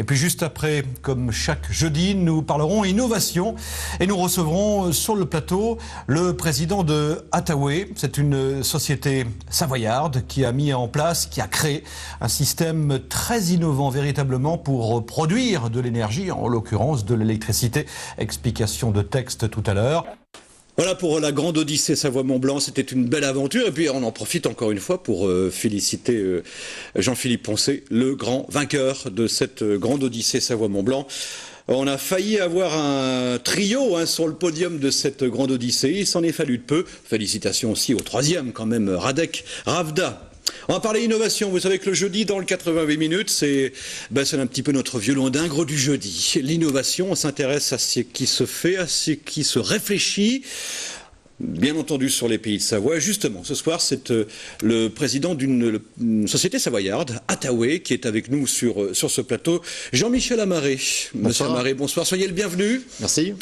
Et puis juste après, comme chaque jeudi, nous parlerons innovation et nous recevrons sur le plateau le président de Attaway. C'est une société savoyarde qui a mis en place, qui a créé un système très innovant véritablement pour produire de l'énergie, en l'occurrence de l'électricité. Explication de texte tout à l'heure. Voilà pour la grande Odyssée Savoie-Mont-Blanc, c'était une belle aventure et puis on en profite encore une fois pour féliciter Jean-Philippe Poncet, le grand vainqueur de cette grande Odyssée Savoie-Mont-Blanc. On a failli avoir un trio sur le podium de cette grande Odyssée, il s'en est fallu de peu. Félicitations aussi au troisième quand même, Radek Ravda. On va parler innovation. Vous savez que le jeudi, dans le 88 minutes, c'est un petit peu notre violon d'ingre du jeudi. L'innovation, on s'intéresse à ce qui se fait, à ce qui se réfléchit. Bien entendu sur les pays de Savoie. Justement, ce soir, c'est le président d'une société savoyarde, Attaway, qui est avec nous sur ce plateau. Jean-Michel Amaré. Monsieur Amaré, bonsoir. Soyez le bienvenu. Merci.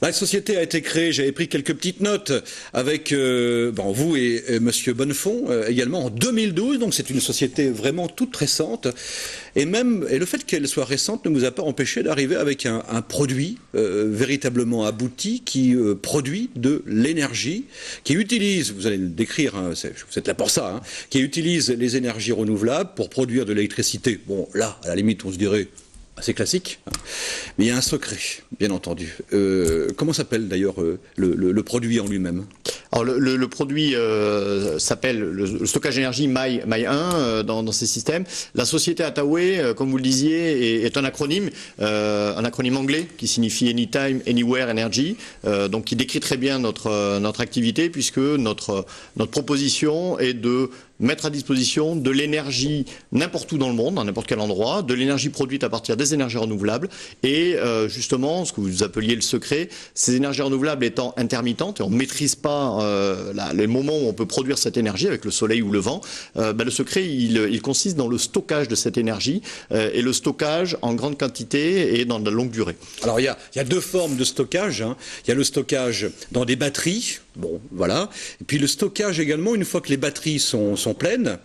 La société a été créée, j'avais pris quelques petites notes avec vous et Monsieur Bonnefond également en 2012. Donc c'est une société vraiment toute récente. Et le fait qu'elle soit récente ne vous a pas empêché d'arriver avec un produit véritablement abouti qui produit de l'énergie, qui utilise, vous allez le décrire, vous êtes là pour ça, qui utilise les énergies renouvelables pour produire de l'électricité. Bon, là, à la limite, on se dirait assez classique, mais il y a un secret, bien entendu. Comment s'appelle d'ailleurs le produit en lui-même ? Alors le produit s'appelle le stockage d'énergie MAI 1 dans ces systèmes. La société Attaway, comme vous le disiez, est un acronyme anglais qui signifie Anytime, Anywhere Energy, donc qui décrit très bien notre activité puisque notre proposition est de mettre à disposition de l'énergie n'importe où dans le monde, dans n'importe quel endroit, de l'énergie produite à partir des énergies renouvelables et justement, ce que vous appeliez le secret, ces énergies renouvelables étant intermittentes et on ne maîtrise pas les moments où on peut produire cette énergie avec le soleil ou le vent, le secret il consiste dans le stockage de cette énergie et le stockage en grande quantité et dans de la longue durée. Alors il y a deux formes de stockage, il y a le stockage dans des batteries, bon voilà, et puis le stockage également une fois que les batteries sont pleines,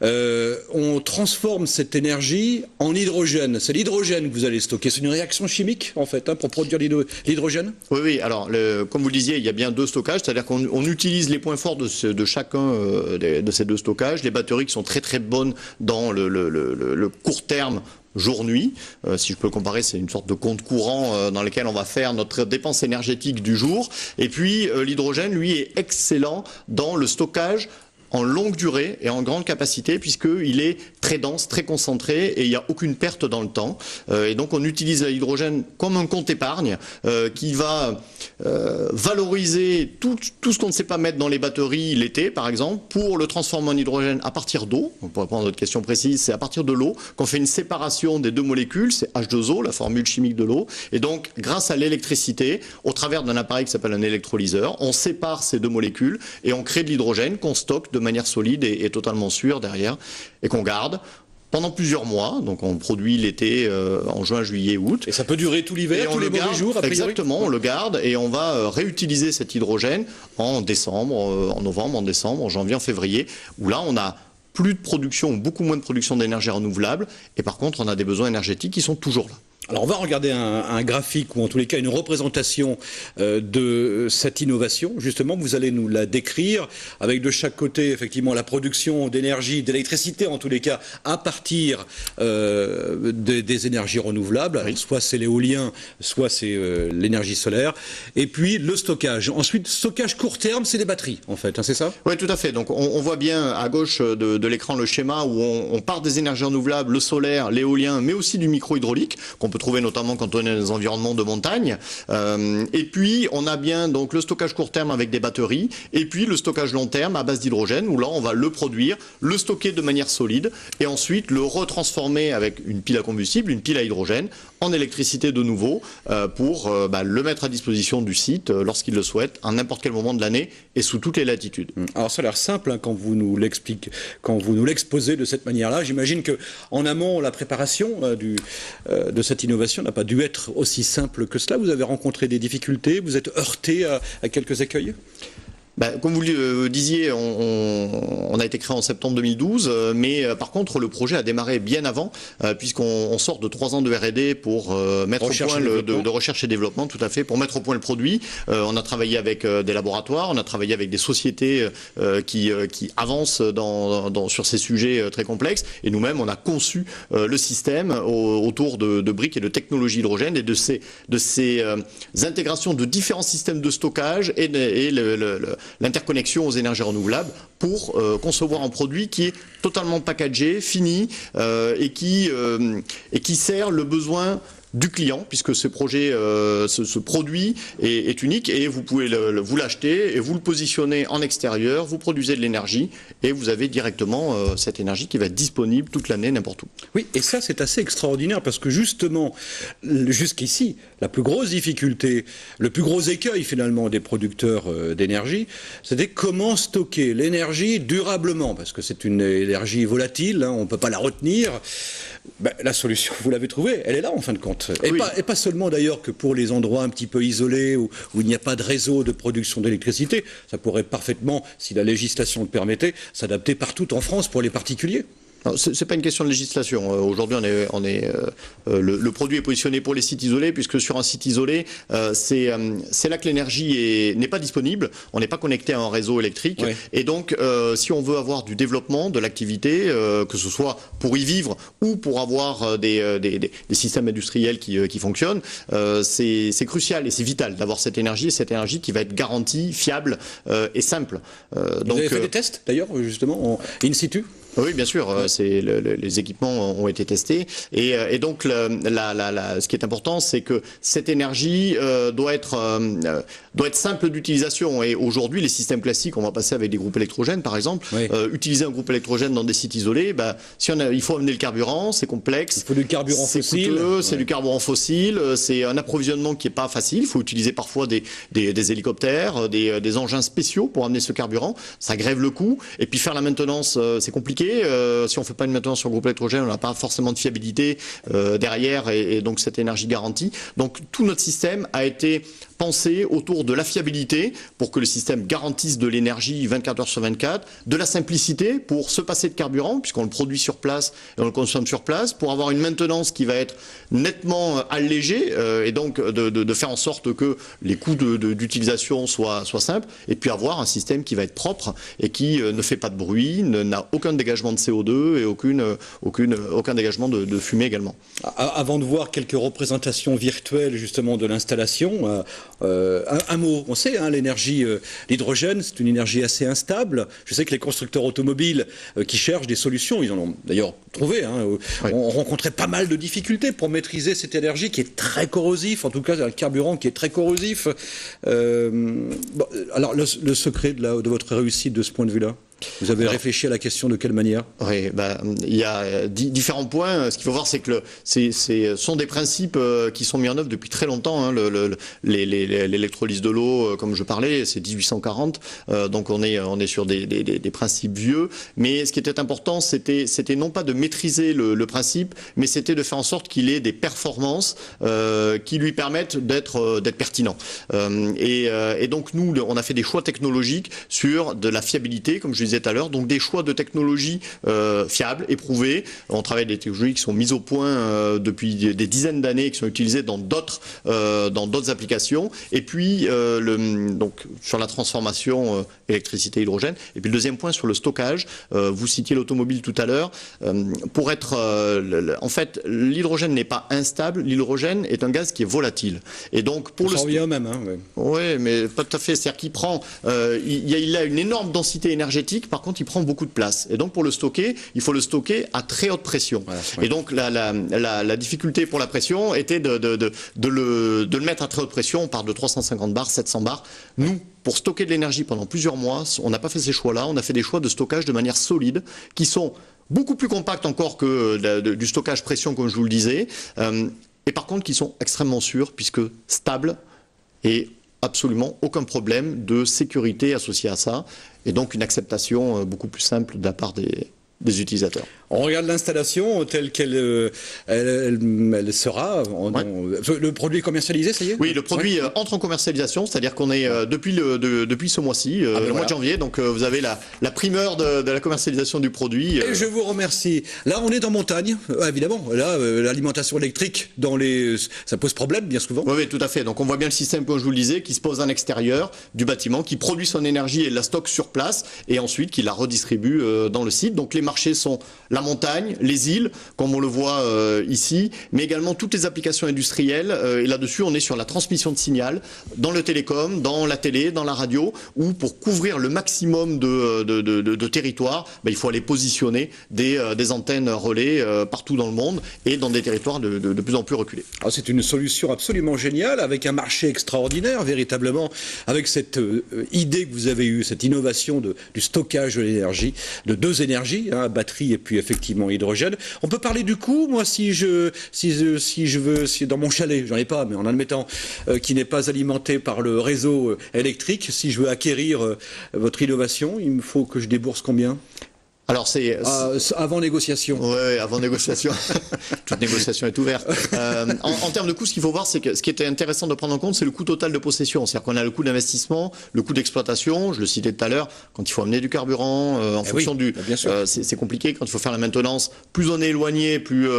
on transforme cette énergie en hydrogène. C'est l'hydrogène que vous allez stocker. C'est une réaction chimique en fait pour produire l'hydrogène. Oui. Alors comme vous le disiez, il y a bien deux stockages, c'est-à-dire qu'on utilise les points forts de chacun de ces deux stockages. Les batteries qui sont très très bonnes dans le court terme. Jour-nuit, si je peux le comparer, c'est une sorte de compte courant dans lequel on va faire notre dépense énergétique du jour. Et puis l'hydrogène, lui, est excellent dans le stockage en longue durée et en grande capacité puisqu'il est très dense, très concentré et il n'y a aucune perte dans le temps. Et donc on utilise l'hydrogène comme un compte épargne qui va valoriser tout ce qu'on ne sait pas mettre dans les batteries l'été par exemple pour le transformer en hydrogène à partir d'eau. Pour répondre à votre question précise, c'est à partir de l'eau qu'on fait une séparation des deux molécules, c'est H2O, la formule chimique de l'eau. Et donc grâce à l'électricité, au travers d'un appareil qui s'appelle un électrolyseur, on sépare ces deux molécules et on crée de l'hydrogène qu'on stocke de manière solide et totalement sûre derrière et qu'on garde pendant plusieurs mois. Donc on produit l'été en juin, juillet, août. Et ça peut durer tout l'hiver, tous les mauvais jours a priori. Exactement, on le garde et on va réutiliser cet hydrogène en décembre, en novembre, en décembre, en janvier, en février, où là on a plus de production, beaucoup moins de production d'énergie renouvelable et par contre on a des besoins énergétiques qui sont toujours là. Alors on va regarder un graphique ou en tous les cas une représentation de cette innovation. Justement, vous allez nous la décrire avec de chaque côté effectivement la production d'énergie, d'électricité en tous les cas à partir des énergies renouvelables. Oui. Soit c'est l'éolien, soit c'est l'énergie solaire. Et puis le stockage. Ensuite, stockage court terme, c'est des batteries en fait, c'est ça ? Oui, tout à fait. Donc on voit bien à gauche de l'écran le schéma où on part des énergies renouvelables, le solaire, l'éolien, mais aussi du micro-hydraulique qu'on peut trouver notamment quand on est dans des environnements de montagne. Et puis on a bien donc le stockage court terme avec des batteries et puis le stockage long terme à base d'hydrogène où là on va le produire, le stocker de manière solide et ensuite le retransformer avec une pile à combustible, une pile à hydrogène en électricité de nouveau pour le mettre à disposition du site lorsqu'il le souhaite à n'importe quel moment de l'année et sous toutes les latitudes. Alors ça a l'air simple quand vous nous l'expliquez, quand vous nous l'exposez de cette manière-là. J'imagine que en amont la préparation de cette innovation n'a pas dû être aussi simple que cela. Vous avez rencontré des difficultés, vous êtes heurté à quelques écueils ? Comme vous le disiez, on a été créé en septembre 2012, mais par contre le projet a démarré bien avant, puisqu'on sort de 3 ans de R&D pour mettre au point de recherche et développement, tout à fait, pour mettre au point le produit. On a travaillé avec des laboratoires, on a travaillé avec des sociétés qui avancent sur ces sujets très complexes, et nous-mêmes on a conçu le système autour de briques et de technologies hydrogène et de ces intégrations de différents systèmes de stockage et l'interconnexion aux énergies renouvelables pour concevoir un produit qui est totalement packagé, fini et qui sert le besoin du client, puisque ce projet, ce produit est unique et vous pouvez vous l'acheter et vous le positionnez en extérieur, vous produisez de l'énergie et vous avez directement cette énergie qui va être disponible toute l'année, n'importe où. Oui, et ça c'est assez extraordinaire parce que justement, jusqu'ici, la plus grosse difficulté, le plus gros écueil finalement des producteurs d'énergie, c'était comment stocker l'énergie durablement, parce que c'est une énergie volatile, hein, on ne peut pas la retenir. La solution, vous l'avez trouvée, elle est là en fin de compte. Et pas seulement d'ailleurs que pour les endroits un petit peu isolés où il n'y a pas de réseau de production d'électricité. Ça pourrait parfaitement, si la législation le permettait, s'adapter partout en France pour les particuliers. C'est pas une question de législation. Aujourd'hui, le produit est positionné pour les sites isolés, puisque sur un site isolé, c'est là que l'énergie n'est pas disponible. On n'est pas connecté à un réseau électrique. Oui. Et donc, si on veut avoir du développement de l'activité, que ce soit pour y vivre ou pour avoir des systèmes industriels qui fonctionnent, c'est crucial et c'est vital d'avoir cette énergie qui va être garantie, fiable et simple. Vous avez fait des tests, d'ailleurs, justement, in situ ? Oui, bien sûr. Les équipements ont été testés. Et donc, ce qui est important, c'est que cette énergie doit être simple d'utilisation. Et aujourd'hui, les systèmes classiques, on va passer avec des groupes électrogènes, par exemple. Oui. Utiliser un groupe électrogène dans des sites isolés, il faut amener le carburant, c'est complexe. Il faut du carburant fossile. C'est du carburant fossile. C'est un approvisionnement qui n'est pas facile. Il faut utiliser parfois des hélicoptères, des engins spéciaux pour amener ce carburant. Ça grève le coût. Et puis faire la maintenance, c'est compliqué. Si on ne fait pas une maintenance sur le groupe électrogène, on n'a pas forcément de fiabilité derrière et donc cette énergie garantie. Donc tout notre système a été pensé autour de la fiabilité pour que le système garantisse de l'énergie 24 heures sur 24, de la simplicité pour se passer de carburant puisqu'on le produit sur place et on le consomme sur place, pour avoir une maintenance qui va être nettement allégée et donc de faire en sorte que les coûts d'utilisation soient simples, et puis avoir un système qui va être propre et qui ne fait pas de bruit, n'a aucun dégagement de CO2 et aucun dégagement de fumée également. Avant de voir quelques représentations virtuelles justement de l'installation, un mot, on sait, hein, l'hydrogène, c'est une énergie assez instable. Je sais que les constructeurs automobiles qui cherchent des solutions, ils en ont d'ailleurs trouvé, hein, ont rencontré pas mal de difficultés pour maîtriser cette énergie qui est très corrosif, en tout cas un carburant qui est très corrosif. Alors le secret de votre réussite de ce point de vue-là ? Vous avez réfléchi à la question de quelle manière ? Oui, il y a différents points. Ce qu'il faut voir, c'est que ce sont des principes qui sont mis en œuvre depuis très longtemps. Hein. L'électrolyse de l'eau, comme je parlais, c'est 1840. Donc on est sur des principes vieux. Mais ce qui était important, c'était non pas de maîtriser le principe, mais c'était de faire en sorte qu'il ait des performances qui lui permettent d'être pertinent. Et donc nous, on a fait des choix technologiques sur de la fiabilité, comme je disais tout à l'heure, donc des choix de technologies fiables, éprouvées. On travaille avec des technologies qui sont mises au point depuis des dizaines d'années, qui sont utilisées dans d'autres applications. Et puis donc sur la transformation électricité-hydrogène. Et puis le deuxième point sur le stockage. Vous citiez l'automobile tout à l'heure. En fait, l'hydrogène n'est pas instable. L'hydrogène est un gaz qui est volatile. Et donc pour ça revient au même. Hein, oui, mais pas tout à fait. C'est-à-dire qu'il prend, il a une énorme densité énergétique. Par contre, il prend beaucoup de place. Et donc, pour le stocker, il faut le stocker à très haute pression. Voilà, ouais. Et donc, la difficulté pour la pression était de le mettre à très haute pression. On part de 350 bars, 700 bars. Nous, pour stocker de l'énergie pendant plusieurs mois, on n'a pas fait ces choix-là. On a fait des choix de stockage de manière solide, qui sont beaucoup plus compacts encore que du stockage pression, comme je vous le disais. Et par contre, qui sont extrêmement sûrs, puisque stables et absolument aucun problème de sécurité associé à ça, et donc une acceptation beaucoup plus simple de la part des utilisateurs. On regarde l'installation telle qu'elle elle sera. Le produit est commercialisé, ça y est? Oui, le produit entre en commercialisation, c'est-à-dire qu'on est depuis ce mois-ci, le mois de janvier, donc vous avez la primeur de la commercialisation du produit. Et je vous remercie. Là, on est en montagne, évidemment. Là, l'alimentation électrique, ça pose problème bien souvent. Oui, tout à fait. Donc on voit bien le système, comme je vous le disais, qui se pose à l'extérieur du bâtiment, qui produit son énergie et la stocke sur place, et ensuite qui la redistribue dans le site. Donc les marchés sont la montagne, les îles, comme on le voit ici, mais également toutes les applications industrielles. Et là-dessus, on est sur la transmission de signal dans le télécom, dans la télé, dans la radio, où pour couvrir le maximum de territoire, il faut aller positionner des antennes relais partout dans le monde et dans des territoires de plus en plus reculés. C'est une solution absolument géniale, avec un marché extraordinaire, véritablement, avec cette idée que vous avez eue, cette innovation du stockage de l'énergie, de deux énergies, batterie et puis effectivement hydrogène. On peut parler du coût. Moi, si je veux, dans mon chalet, j'en ai pas, mais en admettant qui n'est pas alimenté par le réseau électrique, si je veux acquérir votre innovation, il me faut que je débourse combien? Alors avant négociation. Oui, avant négociation. Toute négociation est ouverte. En termes de coût, ce qu'il faut voir, c'est que ce qui était intéressant de prendre en compte, c'est le coût total de possession. C'est-à-dire qu'on a le coût d'investissement, le coût d'exploitation, je le citais tout à l'heure, quand il faut amener du carburant, en fonction c'est compliqué, quand il faut faire la maintenance, plus on est éloigné, plus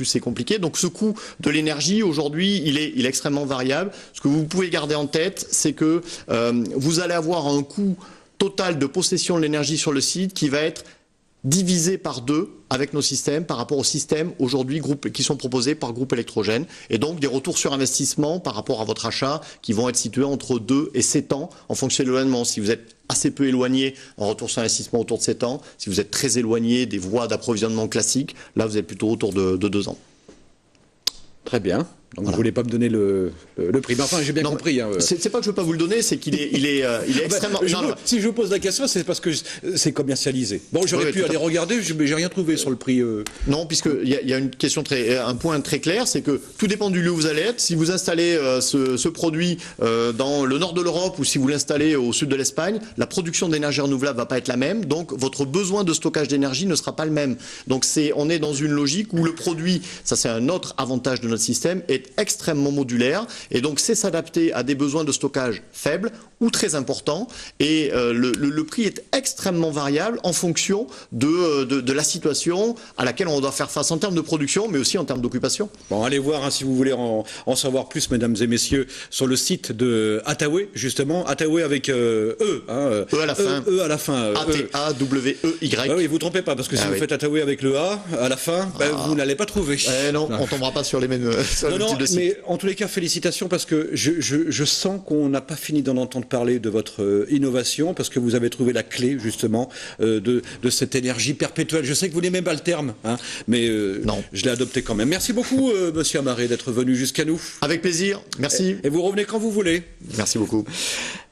c'est compliqué. Donc ce coût de l'énergie, aujourd'hui, il est extrêmement variable. Ce que vous pouvez garder en tête, c'est que vous allez avoir un coût total de possession de l'énergie sur le site qui va être divisé par 2 avec nos systèmes par rapport aux systèmes aujourd'hui qui sont proposés par Groupe Électrogène, et donc des retours sur investissement par rapport à votre achat qui vont être situés entre 2 et 7 ans en fonction de l'éloignement. Si vous êtes assez peu éloigné, en retour sur investissement autour de 7 ans. Si vous êtes très éloigné des voies d'approvisionnement classiques, là vous êtes plutôt autour de 2 ans. Très bien. Donc vous ne voulez pas me donner le prix. Mais enfin, j'ai bien compris. C'est pas que je ne veux pas vous le donner, c'est qu'il est extrêmement... Si je vous pose la question, c'est parce que c'est commercialisé. Bon, j'aurais pu aller regarder, mais j'ai rien trouvé sur le prix. Non, puisqu'il y a un point très clair, c'est que tout dépend du lieu où vous allez être. Si vous installez ce produit dans le nord de l'Europe ou si vous l'installez au sud de l'Espagne, la production d'énergie renouvelable ne va pas être la même. Donc votre besoin de stockage d'énergie ne sera pas le même. Donc on est dans une logique où le produit, ça c'est un autre avantage de notre système, est extrêmement modulaire et donc c'est s'adapter à des besoins de stockage faibles ou très importants, et le prix est extrêmement variable en fonction de la situation à laquelle on doit faire face en termes de production mais aussi en termes d'occupation. Bon, allez voir si vous voulez en savoir plus, mesdames et messieurs, sur le site de Attaway, justement, Attaway avec E à la fin. E à la fin. A-T-A-W-E-Y. Oui, vous ne trompez pas, parce que si vous faites Attaway avec le A à la fin, vous n'allez pas trouver. Non, on ne tombera pas sur les mêmes types de sites. Mais en tous les cas, félicitations, parce que je sens qu'on n'a pas fini d'en entendre parler de votre innovation, parce que vous avez trouvé la clé, justement, de cette énergie perpétuelle. Je sais que vous n'aimez pas le terme, mais non. Je l'ai adopté quand même. Merci beaucoup, monsieur Amaré, d'être venu jusqu'à nous. Avec plaisir, merci. Et vous revenez quand vous voulez. Merci beaucoup.